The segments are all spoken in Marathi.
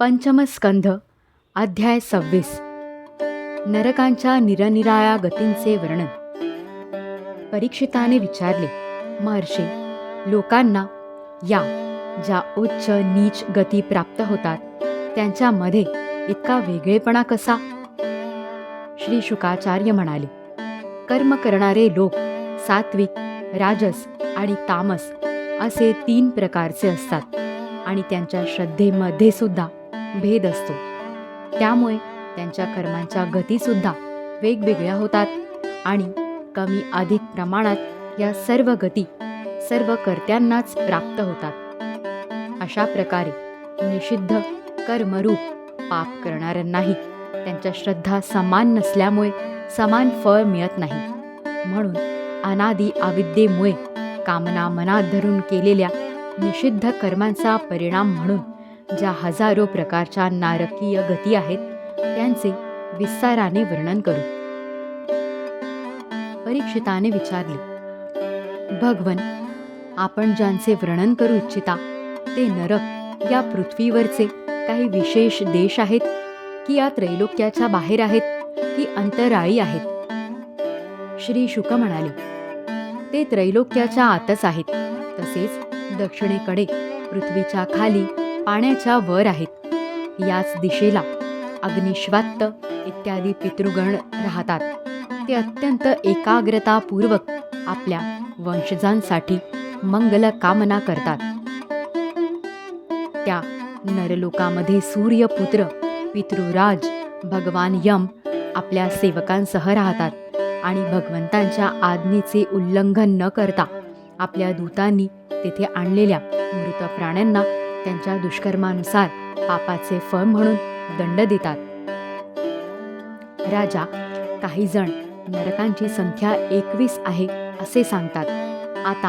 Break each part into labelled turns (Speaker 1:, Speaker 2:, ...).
Speaker 1: पंचम स्कंध अध्याय 26 नरकांच्या निरनिराळ्या गतींचे वर्णन. परीक्षिताने विचारले, महर्षी, लोकांना या ज्या उच्च नीच गती प्राप्त होतात त्यांच्यामध्ये इतका वेगळेपणा कसा? श्री शुकाचार्य म्हणाले, कर्म करणारे लोक सात्विक, राजस आणि तामस असे 3 प्रकारचे असतात आणि त्यांच्या श्रद्धेमध्ये सुद्धा भेद असतो. त्यामुळे त्यांच्या कर्मांच्या गतीसुद्धा वेगवेगळ्या होतात आणि कमी अधिक प्रमाणात या सर्व गती सर्व कर्त्यांनाच प्राप्त होतात. अशा प्रकारे निषिद्ध कर्मरूप पाप करणाऱ्यांनाही त्यांच्या श्रद्धा समान नसल्यामुळे समान फळ मिळत नाही. म्हणून अनादि अविद्येमुळे कामना मनात धरून केलेल्या निषिद्ध कर्मांचा परिणाम म्हणून ज्या हजारो प्रकारच्या नारकीय गती आहेत त्यांचे विस्ताराने वर्णन करू. परीक्षिताने विचारले, भगवन, आपण ज्यांचे वर्णन करू इच्छिता ते नरक या पृथ्वीवरचे काही विशेष देश आहेत की या त्रैलोक्याच्या बाहेर आहेत की अंतराळी आहेत? श्री शुक म्हणाले, ते त्रैलोक्याच्या आतच आहेत. तसेच दक्षिणेकडे पृथ्वीच्या खाली पाण्याच्या वर आहेत. याच दिशेला अग्निश्वात्त इत्यादी पितृगण राहतात. ते अत्यंत एकाग्रतापूर्वक आपल्या वंशजांसाठी मंगल कामना करतात. त्या नरलोकामध्ये सूर्यपुत्र पितृराज भगवान यम आपल्या सेवकांसह राहतात आणि भगवंतांच्या आज्ञेचे उल्लंघन न करता आपल्या दूतांनी तेथे आणलेल्या मृत प्राण्यांना त्यांच्या दुष्कर्मानुसार पापाचे फळ म्हणून दंड देतात. राजा, काही जण नरकांची संख्या 21 आहे असे सांगतात. आता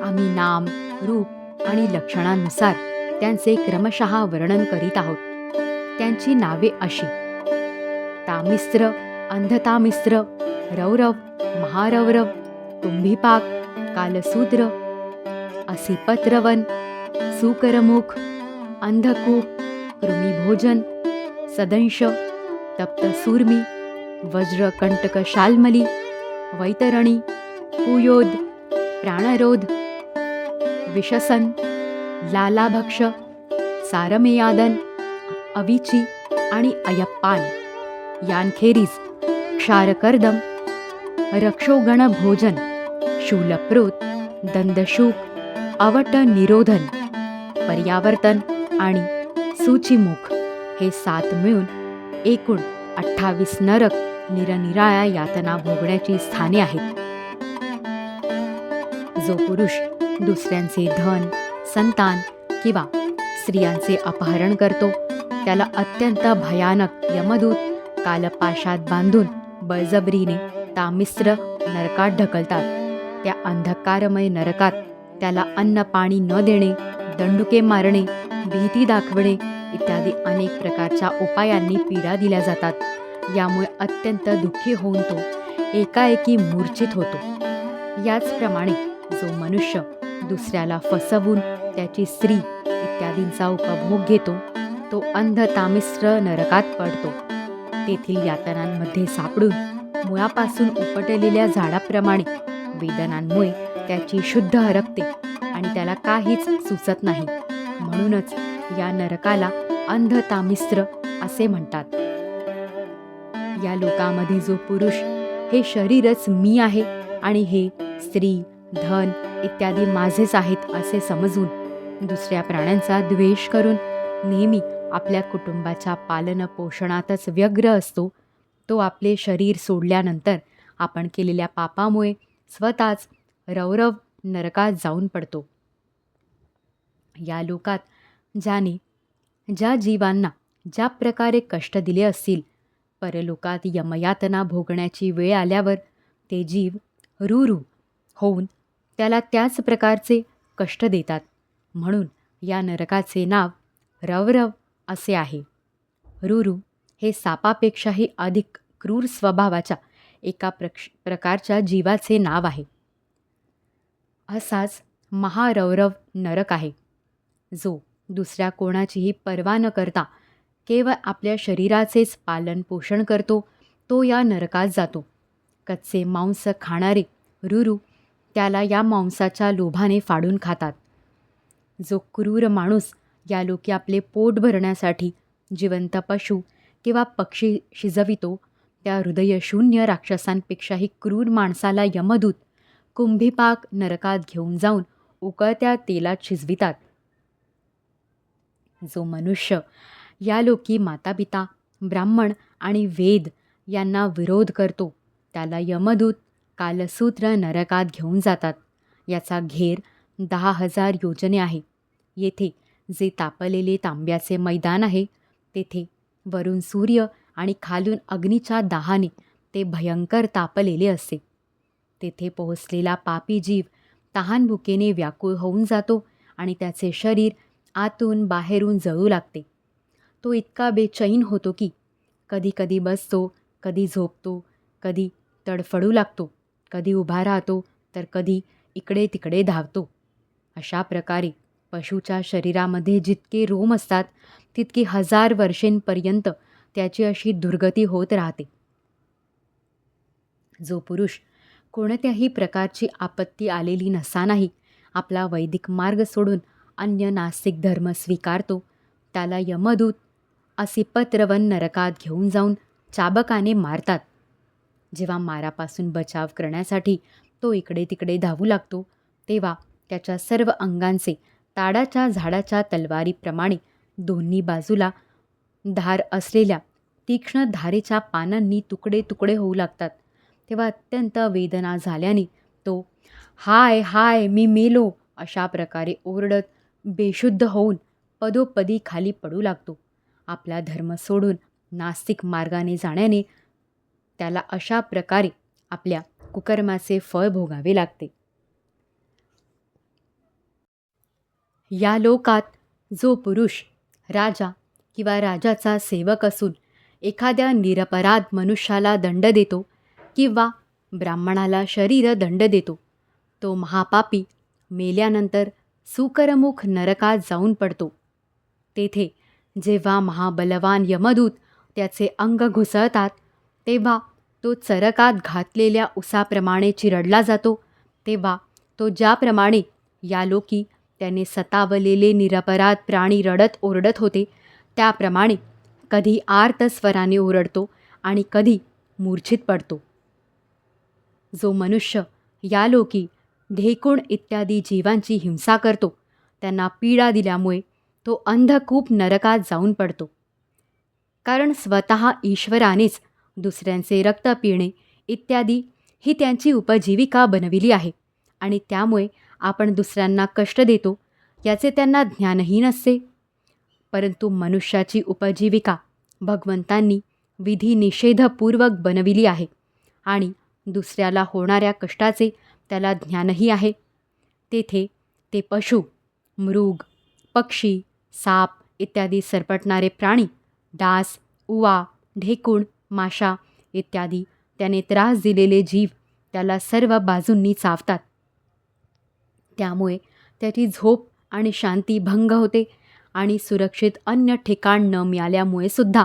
Speaker 1: आम्ही नाम, रूप आणि लक्षणांनुसार त्यांचे क्रमशः वर्णन करीत आहोत. त्यांची नावे अशी: तामिस्त्र, अंधतामिस्त्र, रौरव, महारौरव, कुंभीपाक, कालसूत्र, असिपत्रवन, सुकरमुख, अंधकूप, कृमिभोजन, सदंश, तप्तसूर्मी, वज्रकंटक शाल्मली, वैतरणी, पुयोद, प्राणरोध, विशसन, लालाभक्ष, सारमेयादन, अविची आणि अयप्पान यांखेरीज क्षारकर्दम, रक्षोगण भोजन, शूलप्रोत, दंदशूक, अवट निरोधन, पर्यावर्तन आणि सूचिमुख हे 7 मिळून एकूण 28 नरक निरनिराळ्या यातना भोगण्याची स्थाने आहेत. जो पुरुष दुसऱ्यांचे धन, संतान किंवा स्त्रियांचे अपहरण करतो त्याला अत्यंत भयानक यमदूत कालपाशात बांधून बळजबरीने तामिस्त्र नरकात ढकलतात. त्या अंधकारमय नरकात त्याला अन्न पाणी न देणे, दंडुके मारणे, भीती दाखवणे इत्यादी अनेक प्रकारच्या उपायांनी पीडा दिल्या जातात. यामुळे अत्यंत दुःखी होऊन तो एकाएकी मूर्छित होतो. याचप्रमाणे जो मनुष्य दुसऱ्याला फसवून त्याची स्त्री इत्यादींचा उपभोग घेतो तो अंध तामिस्त्र नरकात पडतो. तेथील यातनांमध्ये सापडून मुळापासून उपटलेल्या झाडाप्रमाणे वेदनांमुळे त्याची शुद्ध हरपते आणि त्याला काहीच सुचत नाही. म्हणूनच या नरकाला अंध तामिस्त्र असे म्हणतात. या लोकामध्ये जो पुरुष हे शरीरच मी आहे आणि हे स्त्री, धन इत्यादी माझेच आहेत असे समजून दुसऱ्या प्राण्यांचा द्वेष करून नेहमी आपल्या कुटुंबाच्या पालन पोषणातच व्यग्र असतो, तो आपले शरीर सोडल्यानंतर आपण केलेल्या पापामुळे स्वतःच रौरव नरकात जाऊन पडतो. या लोकात ज्याने ज्या जीवांना ज्या प्रकारे कष्ट दिले असतील, परलोकात यमयातना भोगण्याची वेळ आल्यावर ते जीव रुरू होऊन त्याला त्याच प्रकारचे कष्ट देतात. म्हणून या नरकाचे नाव रौरव असे आहे. रुरू हे सापापेक्षाही अधिक क्रूर स्वभावाच्या एका प्रकारच्या जीवाचे नाव आहे. असाच महारौरव नरक आहे, जो दुसऱ्या कोणाचीही पर्वा न करता केवळ आपल्या शरीराचेच पालन पोषण करतो तो या नरकात जातो. कच्चे मांस खाणारे रुरू त्याला या मांसाच्या लोभाने फाडून खातात. जो क्रूर माणूस या लोकी आपले पोट भरण्यासाठी जिवंत पशु किंवा पक्षी शिजवितो, त्या हृदयशून्य राक्षसांपेक्षाही क्रूर माणसाला यमदूत कुंभीपाक नरकात घेऊन जाऊन उकळत्या तेलात शिजवितात. जो मनुष्य या लोकी मातापिता, ब्राह्मण आणि वेद यांना विरोध करतो, त्याला यमदूत कालसूत्र नरकात घेऊन जातात. याचा घेर 10,000 योजने आहे. येथे जे तापलेले तांब्याचे मैदान आहे, तेथे वरून सूर्य आणि खालून अग्नीच्या दाहाने ते भयंकर तापलेले असते. तेथे पोहोचलेला पापी जीव तहानभुकेने व्याकुळ होऊन जातो आणि त्याचे शरीर आतून बाहेरून जळू लागते. तो इतका बेचैन होतो की कधी कधी बसतो, कधी झोपतो, कधी तडफडू लागतो, कधी उभा राहतो, तर कधी इकडे तिकडे धावतो. अशा प्रकारे पशूच्या शरीरामध्ये जितके रोम असतात तितकी 1000 वर्षेंपर्यंत त्याची अशी दुर्गती होत राहते. जो पुरुष कोणत्याही प्रकारची आपत्ती आलेली नसतानाही आपला वैदिक मार्ग सोडून अन्य नास्तिक धर्म स्वीकारतो, त्याला यमदूत असे पत्रवन नरकात घेऊन जाऊन चाबकाने मारतात. जेव्हा मारापासून बचाव करण्यासाठी तो इकडे तिकडे धावू लागतो, तेव्हा त्याच्या सर्व अंगांचे ताडाच्या झाडाच्या तलवारीप्रमाणे दोन्ही बाजूला धार असलेल्या तीक्ष्ण धारेच्या पानांनी तुकडे तुकडे होऊ लागतात. तेव्हा अत्यंत वेदना झाल्याने तो हाय हाय मी मेलो अशा प्रकारे ओरडत बेशुद्ध होऊन पदोपदी खाली पडू लागतो. आपला धर्म सोडून नास्तिक मार्गाने जाण्याने त्याला अशा प्रकारे आपल्या कुकर्माचे फळ भोगावे लागते. या लोकात जो पुरुष राजा किंवा राजाचा सेवक असून एखाद्या निरपराध मनुष्याला दंड देतो किंवा ब्राह्मणाला शरीर दंड देतो, तो महापापी मेल्यानंतर सुकरमुख नरकात जाऊन पडतो. तेथे जेव्हा महाबलवान यमदूत त्याचे अंग घुसळतात, तेव्हा तो चरकात घातलेल्या उसाप्रमाणे चिरडला जातो. तेव्हा तो ज्याप्रमाणे या लोकी त्याने सतावलेले निरपराध प्राणी रडत ओरडत होते, त्याप्रमाणे कधी आर्त स्वराने ओरडतो आणि कधी मूर्छित पडतो. जो मनुष्य या लोकी ढेकूण इत्यादी जीवांची हिंसा करतो, त्यांना पीडा दिल्यामुळे तो अंधकूप नरकात जाऊन पडतो. कारण स्वतः ईश्वरानेच दुसऱ्यांचे रक्त पिणे इत्यादी ही त्यांची उपजीविका बनविली आहे आणि त्यामुळे आपण दुसऱ्यांना कष्ट देतो याचे त्यांना ज्ञानही नसते. परंतु मनुष्याची उपजीविका भगवंतांनी विधी निषेधपूर्वक बनविली आहे आणि दुसऱ्याला होणाऱ्या कष्टाचे त्याला ज्ञानही आहे. तेथे ते पशु, मृग, पक्षी, साप इत्यादी सरपटणारे प्राणी, डास, उवा, ढेकूण, माशा इत्यादी त्याने त्रास दिलेले जीव त्याला सर्व बाजूंनी चावतात. त्यामुळे त्याची झोप आणि शांती भंग होते आणि सुरक्षित अन्य ठिकाण न मिळाल्यामुळे सुद्धा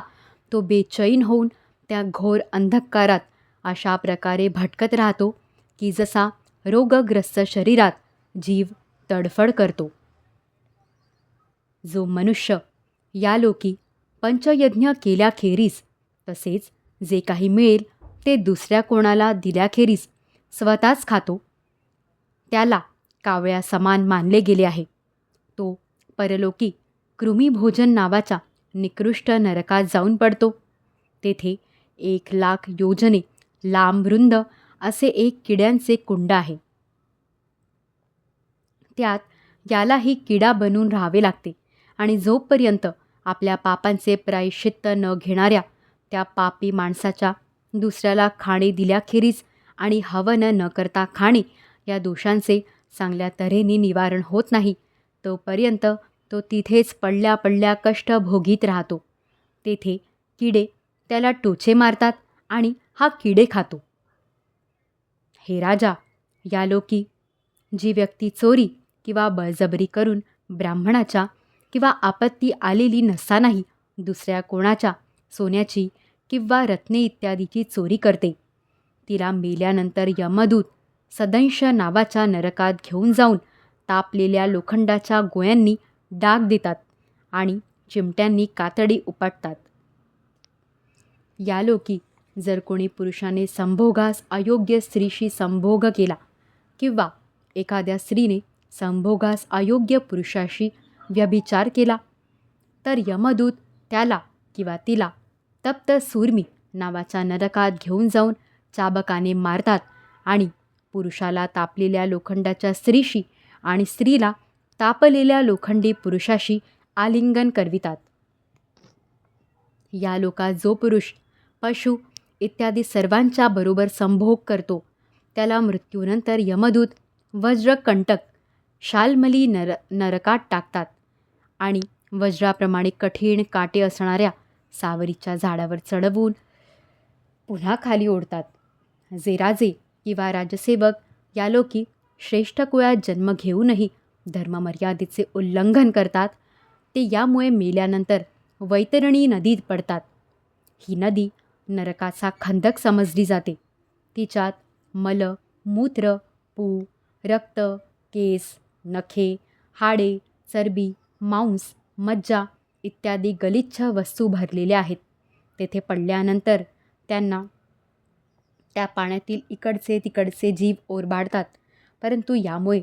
Speaker 1: तो बेचैन होऊन त्या घोर अंधकारात अशा प्रकारे भटकत राहतो की जसा रोगग्रस्त शरीरात जीव तडफड करतो. जो मनुष्य या लोकी पंचयज्ञ केल्याखेरीज तसेच जे काही मिळेल ते दुसऱ्या कोणाला दिल्याखेरीज स्वतःच खातो, त्याला कावळ्या समान मानले गेले आहे. तो परलोकी कृमीभोजन नावाच्या निकृष्ट नरकात जाऊन पडतो. तेथे 1,00,000 योजने लांब रुंद असे एक किड्यांचे कुंड आहे. त्यात यालाही किडा बनून राहावे लागते आणि जोपर्यंत आपल्या पापांचे प्रायश्चित्त न घेणाऱ्या त्या पापी माणसाच्या दुसऱ्याला खाणे दिल्याखेरीज आणि हवन न करता खाणे या दोषांचे चांगल्या तऱ्हेने निवारण होत नाही, तोपर्यंत तो तिथेच पडल्या पडल्या कष्ट भोगीत राहतो. तेथे किडे त्याला टोचे मारतात आणि हा किडे खातो. हे राजा, या लोकी जी व्यक्ती चोरी किंवा बळजबरी करून ब्राह्मणाच्या किंवा आपत्ती आलेली नसतानाही दुसऱ्या कोणाच्या सोन्याची किंवा रत्ने इत्यादीची चोरी करते, तिला मेल्यानंतर यमदूत सदंश नावाच्या नरकात घेऊन जाऊन तापलेल्या लोखंडाच्या गोळ्यांनी डाग देतात आणि चिमट्यांनी कातडी उपटतात. यालोकी जर कोणी पुरुषाने संभोगास अयोग्य स्त्रीशी संभोग केला किंवा एखाद्या स्त्रीने संभोगास अयोग्य पुरुषाशी व्यभिचार केला, तर यमदूत त्याला किंवा तिला तप्त सूर्मी नावाच्या नरकात घेऊन जाऊन चाबकाने मारतात आणि पुरुषाला तापलेल्या लोखंडाच्या स्त्रीशी आणि स्त्रीला तापलेल्या लोखंडी पुरुषाशी आलिंगन करवितात. या लोकात जो पुरुष पशु इत्यादी सर्वांच्या बरोबर संभोग करतो, त्याला मृत्यूनंतर यमदूत वज्रकंटक शाल्मली नरकात टाकतात आणि वज्राप्रमाणे कठीण काटे असणाऱ्या सावरीच्या झाडावर चढवून पुन्हा खाली ओढतात. जे राजे किंवा राजसेवक यालोकी श्रेष्ठ कुळात जन्म घेऊनही धर्ममर्यादेचे उल्लंघन करतात, ते यामुळे मेल्यानंतर वैतरणी नदीत पडतात. ही नदी नरकाचा खंदक समजली जाते. तिच्यात मल, मूत्र, पू, रक्त, केस, नखे, हाडे, चरबी, मांस, मज्जा इत्यादी गलिच्छ वस्तू भरलेल्या आहेत. तेथे पडल्यानंतर त्यांना त्या पाण्यातील इकडचे तिकडचे जीव ओरबाडतात, परंतु यामुळे